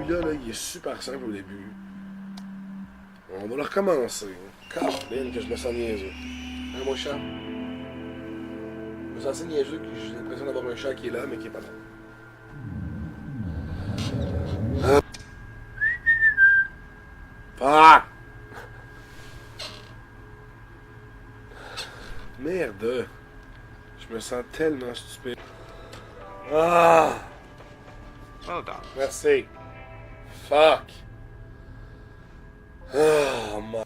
celui-là, là, il est super simple au début. On va le recommencer. Caroline, que je me sens niaiseux. Hein, mon chat? Je me sens assez niaiseux que j'ai l'impression d'avoir un chat qui est là, mais qui est pas là. Ah! Merde! Je me sens tellement stupide. Ah! Well done. Merci. Fuck! Oh, my...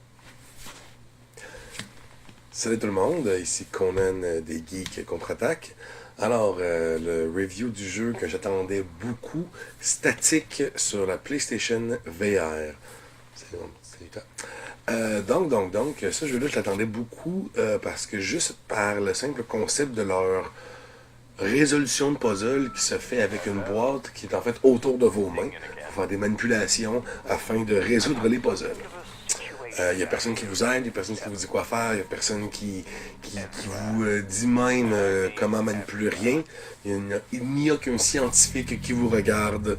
Salut tout le monde, ici Conan des Geeks Contre-Attaque. Alors, le review du jeu que j'attendais beaucoup, Static sur la PlayStation VR. C'est bon, donc, ce jeu-là, je l'attendais beaucoup parce que juste par le simple concept de leur résolution de puzzle qui se fait avec une boîte qui est en fait autour de vos mains pour faire des manipulations afin de résoudre les puzzles. Il n'y a personne qui vous aide, il n'y a personne qui vous dit quoi faire, il n'y a personne qui vous dit même comment manipuler rien. Il n'y a qu'un scientifique qui vous regarde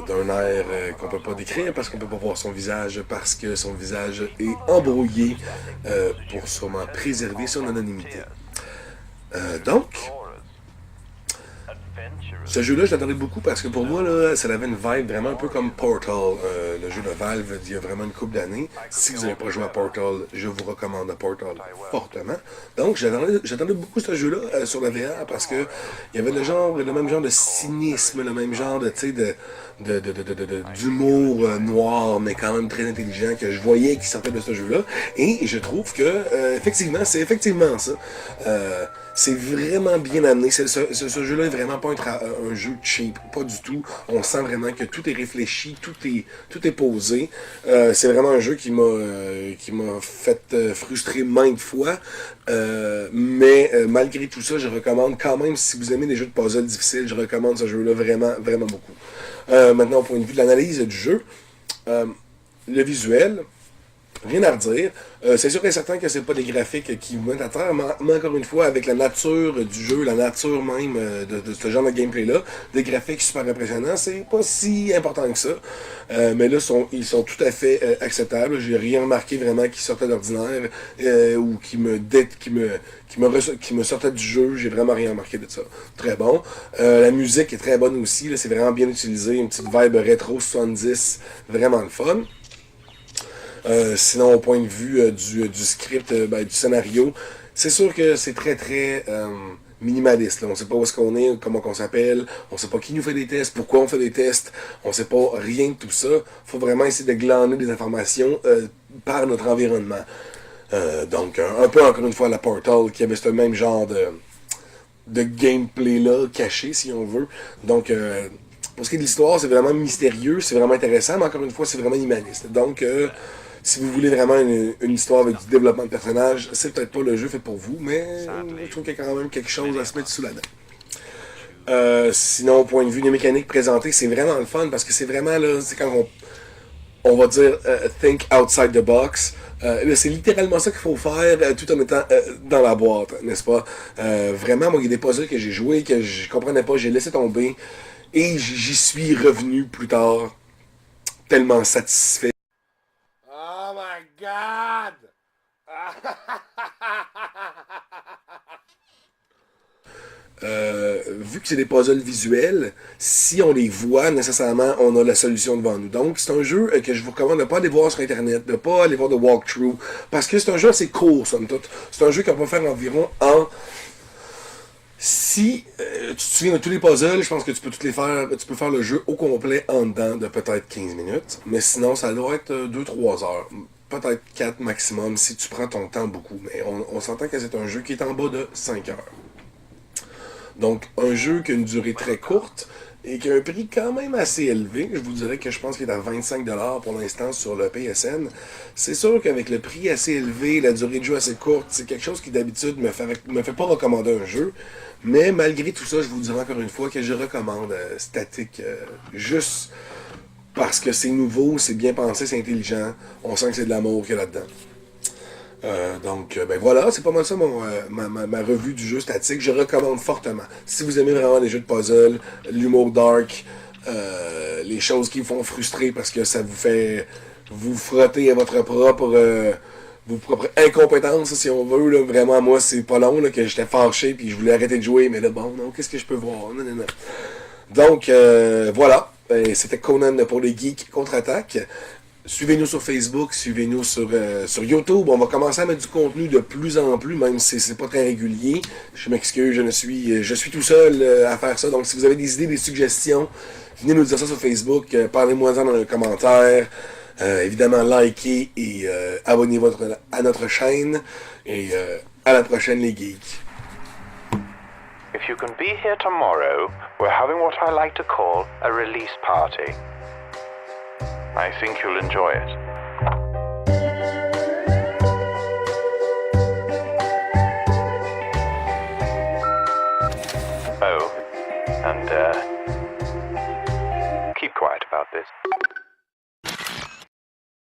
d'un air qu'on peut pas décrire parce qu'on peut pas voir son visage parce que son visage est embrouillé pour sûrement préserver son anonymité. Donc, ce jeu-là, je l'attendais beaucoup parce que pour moi, là, ça avait une vibe vraiment un peu comme Portal, le jeu de Valve d'il y a vraiment une couple d'années. Si vous n'avez pas joué à Portal, je vous recommande Portal fortement. Donc, j'attendais beaucoup ce jeu-là sur la VR parce que il y avait le même genre de cynisme, le même genre de, tu sais, d'humour noir, mais quand même très intelligent que je voyais qui sortait de ce jeu-là. Et je trouve que, effectivement, c'est effectivement ça. C'est vraiment bien amené. Ce jeu-là est vraiment pas un jeu cheap, pas du tout. On sent vraiment que tout est réfléchi, tout est posé. C'est vraiment un jeu qui m'a fait frustrer maintes fois. Mais malgré tout ça, je recommande quand même, si vous aimez les jeux de puzzle difficiles, je recommande ce jeu-là vraiment, vraiment beaucoup. Maintenant, au point de vue de l'analyse du jeu, le visuel, rien à redire. C'est sûr et certain que c'est pas des graphiques qui vous mettent à terre, mais encore une fois, avec la nature du jeu, la nature même de ce genre de gameplay-là, des graphiques super impressionnants, c'est pas si important que ça. Mais là, ils sont tout à fait acceptables. J'ai rien remarqué vraiment qui sortait d'ordinaire ou qui me sortait du jeu. J'ai vraiment rien remarqué de ça. Très bon. La musique est très bonne aussi. Là, c'est vraiment bien utilisé. Une petite vibe rétro 70. Vraiment le fun. Sinon, au point de vue du script, du scénario, c'est sûr que c'est très, très minimaliste. Là. On ne sait pas où est-ce qu'on est, comment on s'appelle, on ne sait pas qui nous fait des tests, pourquoi on fait des tests, on ne sait pas rien de tout ça. Il faut vraiment essayer de glaner des informations par notre environnement. Donc, un peu encore une fois la Portal, qui avait ce même genre de gameplay-là, caché, si on veut. Donc, pour ce qui est de l'histoire, c'est vraiment mystérieux, c'est vraiment intéressant, mais encore une fois, c'est vraiment minimaliste. Donc, si vous voulez vraiment une histoire avec du développement de personnages, c'est peut-être pas le jeu fait pour vous, mais je trouve qu'il y a quand même quelque chose à se mettre sous la dent. Sinon, au point de vue des mécaniques présentées, c'est vraiment le fun parce que c'est vraiment là, c'est quand on va dire think outside the box. C'est littéralement ça qu'il faut faire tout en étant dans la boîte, n'est-ce pas? Vraiment, moi, il y a des puzzles que j'ai joués que je comprenais pas, j'ai laissé tomber et j'y suis revenu plus tard tellement satisfait. Oh my god! Vu que c'est des puzzles visuels, si on les voit, nécessairement, on a la solution devant nous. Donc, c'est un jeu que je vous recommande de ne pas aller voir sur Internet, de ne pas aller voir de walkthrough, parce que c'est un jeu assez court, somme toute. C'est un jeu qu'on va faire environ en... Si tu te souviens de tous les puzzles, je pense que tu peux toutes les faire, tu peux faire le jeu au complet en dedans de peut-être 15 minutes, mais sinon, ça doit être 2-3 heures. Peut-être 4 maximum si tu prends ton temps beaucoup, mais on s'entend que c'est un jeu qui est en bas de 5 heures. Donc, un jeu qui a une durée très courte et qui a un prix quand même assez élevé. Je vous dirais que je pense qu'il est à 25$ pour l'instant sur le PSN. C'est sûr qu'avec le prix assez élevé, la durée de jeu assez courte, c'est quelque chose qui d'habitude me fait pas recommander un jeu. Mais malgré tout ça, je vous dirais encore une fois que je recommande Static juste parce que c'est nouveau, c'est bien pensé, c'est intelligent. On sent que c'est de l'amour qu'il y a là-dedans. Donc, ben voilà, c'est pas mal ça ma revue du jeu Static. Je recommande fortement. Si vous aimez vraiment les jeux de puzzle, l'humour dark, les choses qui vous font frustrer parce que ça vous fait vous frotter à votre propre vos propres incompétences, si on veut. Là, vraiment, moi, c'est pas long là, que j'étais fâché puis je voulais arrêter de jouer, mais là, bon, non, qu'est-ce que je peux voir? Non, non, non. Donc, voilà. C'était Conan pour les geeks contre-attaque. Suivez-nous sur Facebook, suivez-nous sur YouTube. On va commencer à mettre du contenu de plus en plus, même si c'est pas très régulier. Je m'excuse, je suis tout seul à faire ça. Donc, si vous avez des idées, des suggestions, venez nous dire ça sur Facebook. Parlez-moi-en dans les commentaires. Évidemment, likez et abonnez-vous à notre chaîne. Et à la prochaine, les geeks. If you can be here tomorrow, we're having what I like to call a release party. I think you'll enjoy it. Oh, and keep quiet about this.